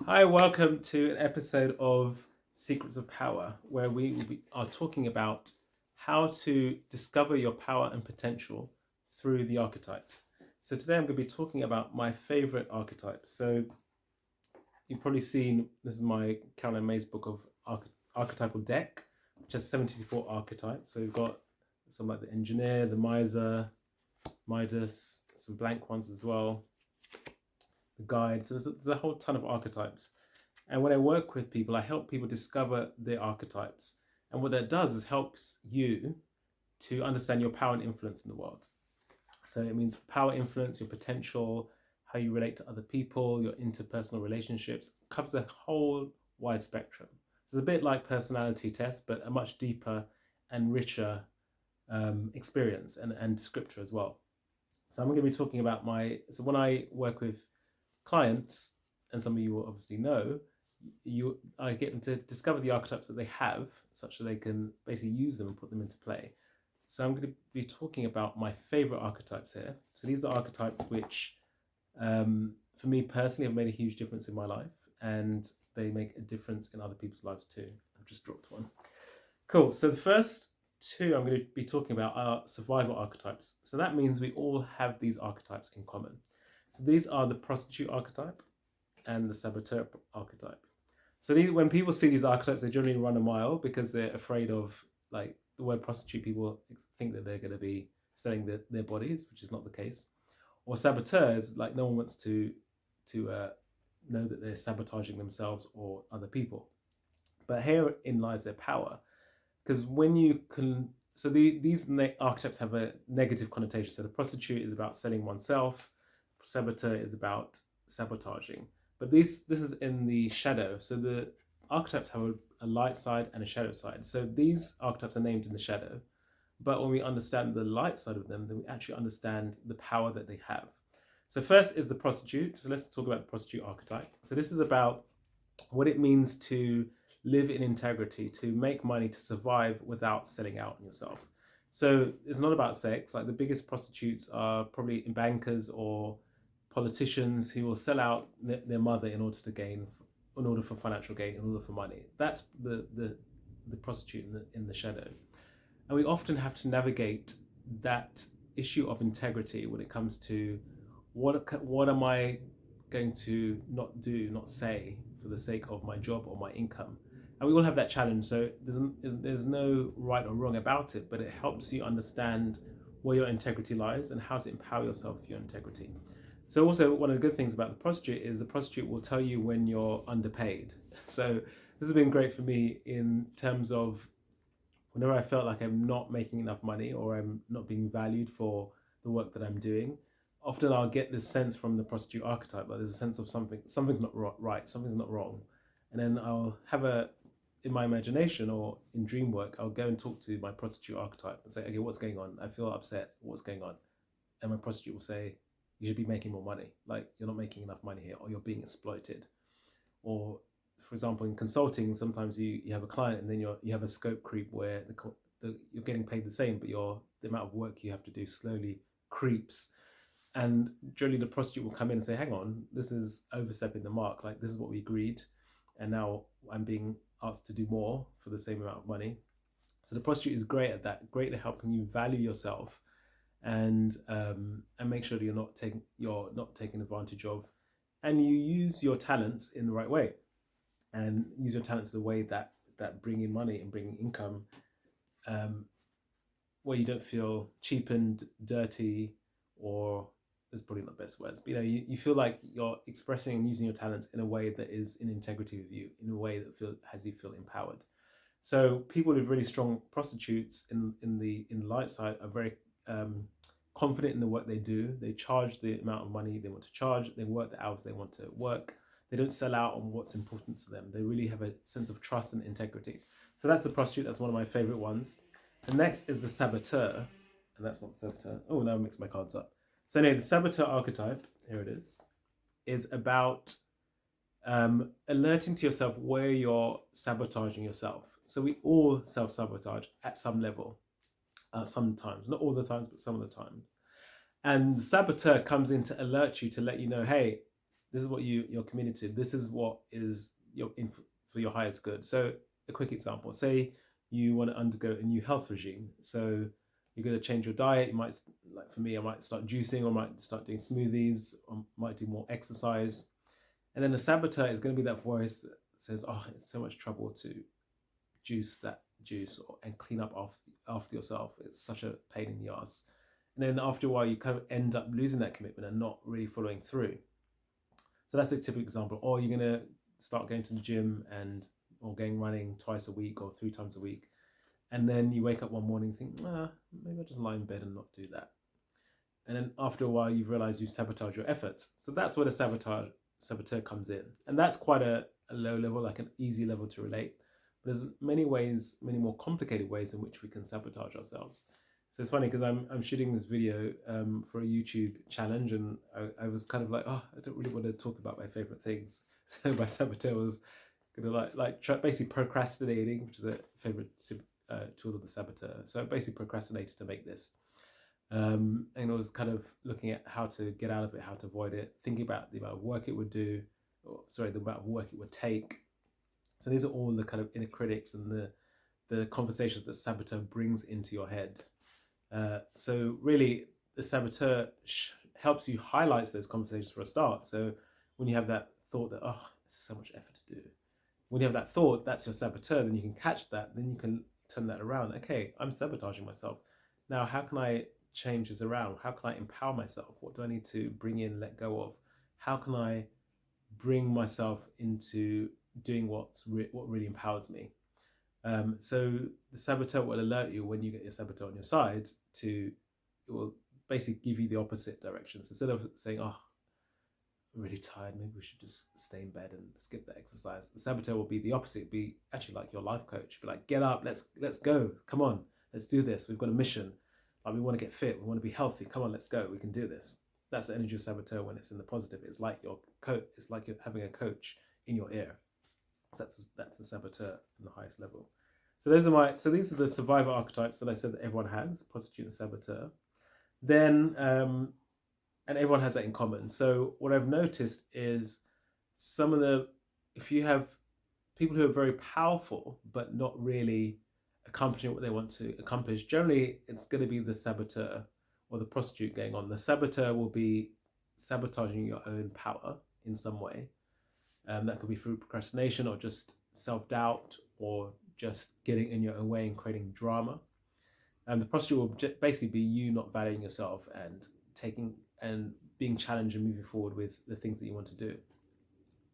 Hi, welcome to an episode of Secrets of Power, where are talking about how to discover your power and potential through the archetypes. So today I'm going to be talking about my favorite archetype. So you've probably seen, this is my Caroline May's book of archetypal deck, which has 74 archetypes. So we've got some like the engineer, the miser, Midas, some blank ones as well, the guide. So there's a whole ton of archetypes. And when I work with people, I help people discover their archetypes. And what that does is helps you to understand your power and influence in the world. So it means power, influence, your potential, how you relate to other people, your interpersonal relationships, it covers a whole wide spectrum. So it's a bit like personality tests, but a much deeper and richer experience and descriptor as well. So I'm going to be talking about so when I work with clients, and some of you will obviously know, I get them to discover the archetypes that they have, such that they can basically use them and put them into play. So I'm going to be talking about my favorite archetypes here. So these are archetypes which, for me personally, have made a huge difference in my life, and they make a difference in other people's lives too. I've just dropped one. Cool. So the first two I'm going to be talking about are survival archetypes. So that means we all have these archetypes in common. So these are the prostitute archetype and the saboteur archetype. So when people see these archetypes, they generally run a mile because they're afraid of, like, the word prostitute. People think that they're going to be selling their bodies, which is not the case. Or saboteurs, like, no one wants to know that they're sabotaging themselves or other people. But herein lies their power, because when you can, so these archetypes have a negative connotation. So the prostitute is about selling oneself. Saboteur is about sabotaging. But this is in the shadow. So the archetypes have a light side and a shadow side. So these archetypes are named in the shadow. But when we understand the light side of them, then we actually understand the power that they have. So first is the prostitute. So let's talk about the prostitute archetype. So this is about what it means to live in integrity, to make money, to survive without selling out on yourself. So it's not about sex. Like, the biggest prostitutes are probably bankers or politicians who will sell out their mother in order for financial gain, in order for money. That's the prostitute in the shadow. And we often have to navigate that issue of integrity when it comes to what am I going to not say for the sake of my job or my income. And we all have that challenge. So there's no right or wrong about it, but it helps you understand where your integrity lies and how to empower yourself with your integrity. So also, one of the good things about the prostitute is the prostitute will tell you when you're underpaid. So this has been great for me in terms of whenever I felt like I'm not making enough money or I'm not being valued for the work that I'm doing. Often I'll get this sense from the prostitute archetype, like there's a sense of something's not right, something's not wrong. And then I'll have in my imagination or in dream work, I'll go and talk to my prostitute archetype and say, okay, what's going on? I feel upset. What's going on? And my prostitute will say, you should be making more money. Like, you're not making enough money here, or you're being exploited. Or, for example, in consulting, sometimes you have a client and then you have a scope creep where you're getting paid the same, but the amount of work you have to do slowly creeps. And generally the prostitute will come in and say, hang on, this is overstepping the mark. Like, this is what we agreed, and now I'm being asked to do more for the same amount of money. So the prostitute is great at that, great at helping you value yourself and make sure that you're not taken advantage of, and you use your talents in the right way, and use your talents in the way that bring in money and bring income, where you don't feel cheapened, dirty, or there's probably not the best words, but you feel like you're expressing and using your talents in a way that is in integrity with you, in a way that has you feel empowered. So people with really strong prostitutes in the light side are very confident in the work they do. They charge the amount of money they want to charge. They work the hours they want to work. They don't sell out on what's important to them. They really have a sense of trust and integrity. So that's the prostitute. That's one of my favorite ones. The next is the saboteur, and that's not the saboteur. Oh, now I mixed my cards up. So anyway, the saboteur archetype, here it is about alerting to yourself where you're sabotaging yourself. So we all self-sabotage at some level, sometimes, not all the times, but some of the times. And the saboteur comes in to alert you, to let you know, hey, This is what you're committed to. This is what is for your highest good. So a quick example, say you want to undergo a new health regime. So you're going to change your diet. You might, like for me, I might start juicing, or might start doing smoothies, or might do more exercise. And then the saboteur is going to be that voice that says, oh, it's so much trouble to juice that juice and clean up after yourself. It's such a pain in the ass. And then after a while, you kind of end up losing that commitment and not really following through. So that's a typical example. Or you're going to start going to the gym or going running twice a week or 3 times a week. And then you wake up one morning and think, maybe I'll just lie in bed and not do that. And then after a while, you've realized you've sabotaged your efforts. So that's where the saboteur comes in. And that's quite a low level, like an easy level to relate. But there's many more complicated ways in which we can sabotage ourselves. So it's funny because I'm shooting this video for a YouTube challenge, and I was kind of like, I don't really want to talk about my favorite things. So my saboteur was gonna basically procrastinating, which is a favorite tool of the saboteur. So I basically procrastinated to make this, and I was kind of looking at how to get out of it, how to avoid it, thinking about the amount of work it would do, the amount of work it would take. So these are all the kind of inner critics and the conversations that saboteur brings into your head. So really, the saboteur helps you highlight those conversations for a start. So when you have that thought that, it's so much effort to do, when you have that thought, that's your saboteur, then you can catch that, then you can turn that around. Okay, I'm sabotaging myself. Now, how can I change this around? How can I empower myself? What do I need to bring in, let go of? How can I bring myself into doing what really empowers me? So the saboteur will alert you when you get your saboteur on your side it will basically give you the opposite direction. So instead of saying, I'm really tired, maybe we should just stay in bed and skip the exercise, the saboteur will be the opposite. Be actually like your life coach. Be like, get up, let's go. Come on, let's do this. We've got a mission. Like, we want to get fit. We want to be healthy. Come on, let's go. We can do this. That's the energy of saboteur when it's in the positive. It's like your coach. It's like you're having a coach in your ear. So that's the saboteur in the highest level. So these are the survivor archetypes that I said that everyone has: prostitute and saboteur. Then and everyone has that in common. So what I've noticed is if you have people who are very powerful but not really accomplishing what they want to accomplish, generally it's going to be the saboteur or the prostitute going on. The saboteur will be sabotaging your own power in some way. That could be through procrastination, or just self-doubt, or just getting in your own way and creating drama. And the prostitute will basically be you not valuing yourself and being challenged and moving forward with the things that you want to do.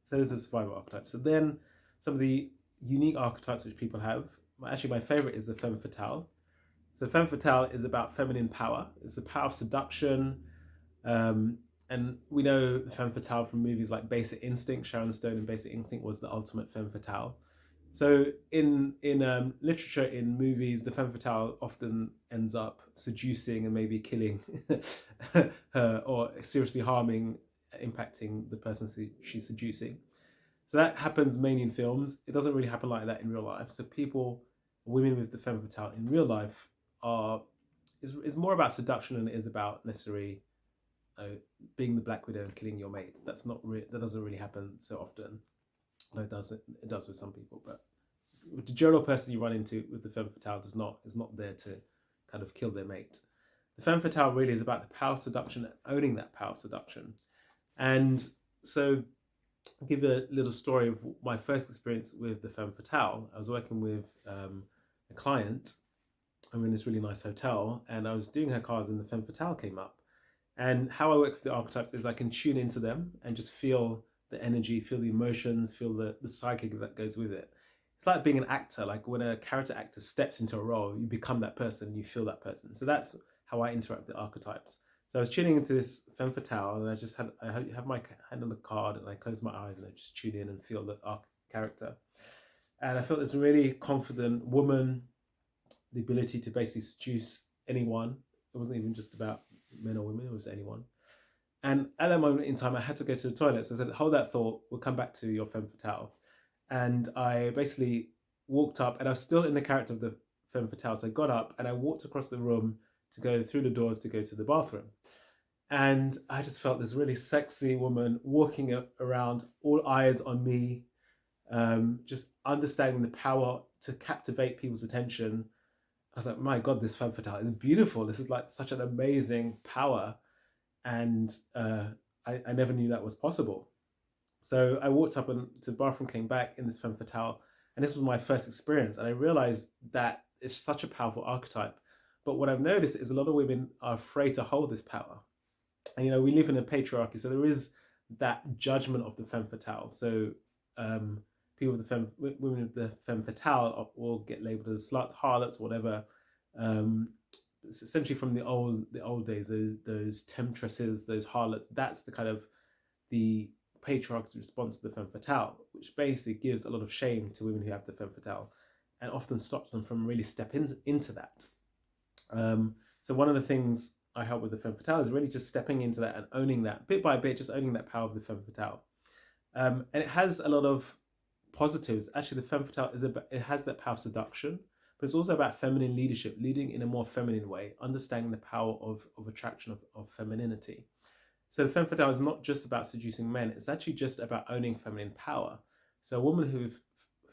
So those are survivor archetypes. So then some of the unique archetypes which people have. Actually, my favorite is the Femme Fatale. So Femme Fatale is about feminine power. It's the power of seduction. And we know the Femme Fatale from movies like Basic Instinct. Sharon Stone in Basic Instinct was the ultimate Femme Fatale. So in literature, in movies, the Femme Fatale often ends up seducing and maybe killing her, or seriously harming, impacting the person she's seducing. So that happens mainly in films. It doesn't really happen like that in real life. So women with the Femme Fatale in real life is more about seduction than it is about necessarily being the Black Widow and killing your mate. That doesn't really happen so often. Although it does with some people, but the general person you run into with the Femme Fatale is not there to kind of kill their mate. The Femme Fatale really is about the power of seduction and owning that power of seduction. And so I'll give you a little story of my first experience with the Femme Fatale. I was working with a client. I'm in this really nice hotel, and I was doing her cards, and the Femme Fatale came up. And how I work with the archetypes is I can tune into them and just feel the energy, feel the emotions, feel the psychic that goes with it. It's like being an actor. Like when a character actor steps into a role, you become that person, you feel that person. So that's how I interact with the archetypes. So I was tuning into this Femme Fatale, and I have my hand on the card, and I close my eyes and I just tune in and feel the character. And I felt this really confident woman, the ability to basically seduce anyone. It wasn't even just about men or women, it was anyone. And at that moment in time, I had to go to the toilet. So I said, hold that thought, we'll come back to your Femme Fatale. And I basically walked up, and I was still in the character of the Femme Fatale. So I got up and I walked across the room to go through the doors to go to the bathroom. And I just felt this really sexy woman walking around, all eyes on me, just understanding the power to captivate people's attention. I was like, my God, this femme fatale is beautiful. This is like such an amazing power. And I never knew that was possible. So I walked up and to the bathroom, came back in this femme fatale, and this was my first experience. And I realized that it's such a powerful archetype. But what I've noticed is a lot of women are afraid to hold this power. And we live in a patriarchy, so there is that judgment of the femme fatale. So people with women with the femme fatale will get labeled as sluts, harlots, whatever. It's essentially from the old days, those temptresses, those harlots. That's the kind of the patriarch's response to the femme fatale, which basically gives a lot of shame to women who have the femme fatale, and often stops them from really stepping into that. So one of the things I help with the femme fatale is really just stepping into that and owning that bit by bit, just owning that power of the femme fatale. And it has a lot of positives. Actually, the femme fatale it has that power of seduction, but it's also about feminine leadership, leading in a more feminine way, understanding the power of attraction, of femininity. So the femme fatale is not just about seducing men, it's actually just about owning feminine power. So a woman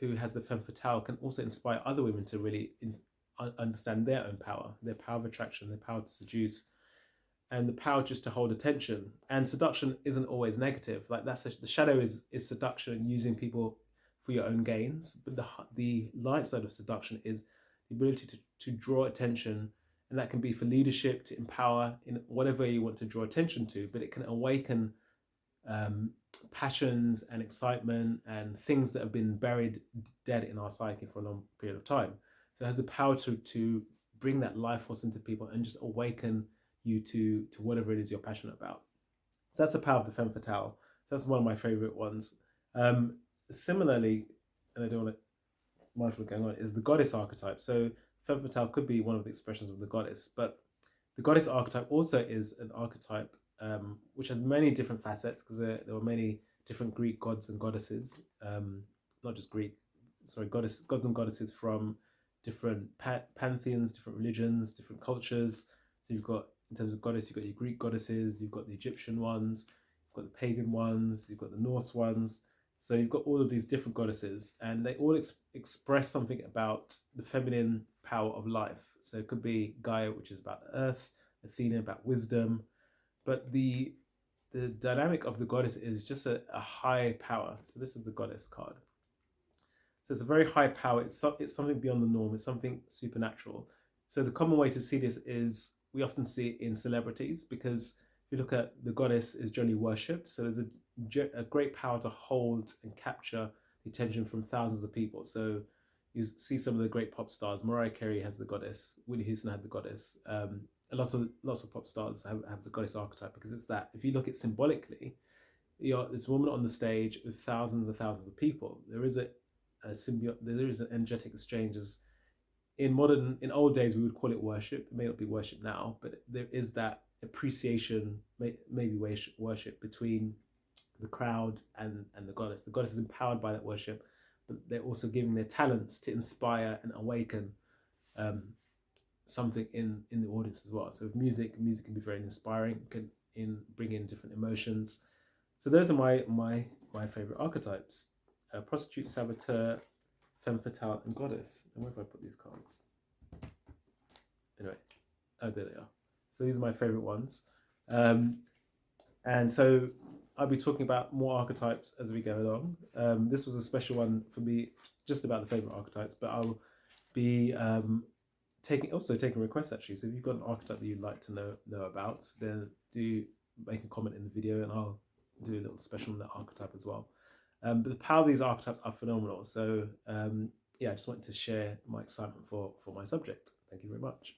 who has the femme fatale can also inspire other women to really understand their own power, their power of attraction, their power to seduce, and the power just to hold attention. And seduction isn't always negative. Like the shadow is seduction, using people for your own gains. But the light side of seduction is the ability to draw attention, and that can be for leadership, to empower in whatever you want to draw attention to. But it can awaken passions and excitement and things that have been buried dead in our psyche for a long period of time. So it has the power to bring that life force into people and just awaken you to whatever it is you're passionate about. So that's the power of the femme fatale. So that's one of my favorite ones. Similarly, and I don't want to mind what's going on, is the goddess archetype. So femme fatale could be one of the expressions of the goddess, but the goddess archetype also is an archetype which has many different facets, because there were many different Greek gods and goddesses, not just Greek, gods and goddesses from different pantheons, different religions, different cultures. So you've got, in terms of goddess, you've got your Greek goddesses, you've got the Egyptian ones, you've got the pagan ones, you've got the Norse ones. So you've got all of these different goddesses, and they all express something about the feminine power of life. So it could be Gaia, which is about the earth, Athena about wisdom, but the dynamic of the goddess is just a high power. So this is the goddess card. So it's a very high power. It's something beyond the norm. It's something supernatural. So the common way to see this is we often see it in celebrities, because if you look at the goddess is generally worshipped. So there's a great power to hold and capture the attention from thousands of people. So you see some of the great pop stars. Mariah Carey has the goddess. Whitney Houston had the goddess. Lots of pop stars have the goddess archetype, because it's that. If you look at symbolically, this woman on the stage with thousands and thousands of people. There is a symbiote. There is an energetic exchange. As in old days, we would call it worship. It may not be worship now, but there is that appreciation, maybe worship between the crowd and the goddess. The goddess is empowered by that worship, but they're also giving their talents to inspire and awaken something in the audience as well. So with music can be very inspiring, can bring in different emotions. So those are my favorite archetypes: prostitute, saboteur, femme fatale, and goddess. And where have I put these cards? Anyway, oh, there they are. So these are my favorite ones. And so I'll be talking about more archetypes as we go along. This was a special one for me, just about the favorite archetypes, but I'll be taking requests, actually. So if you've got an archetype that you'd like to know about, then do make a comment in the video, and I'll do a little special on that archetype as well. But the power of these archetypes are phenomenal. So yeah, I just wanted to share my excitement for my subject. Thank you very much.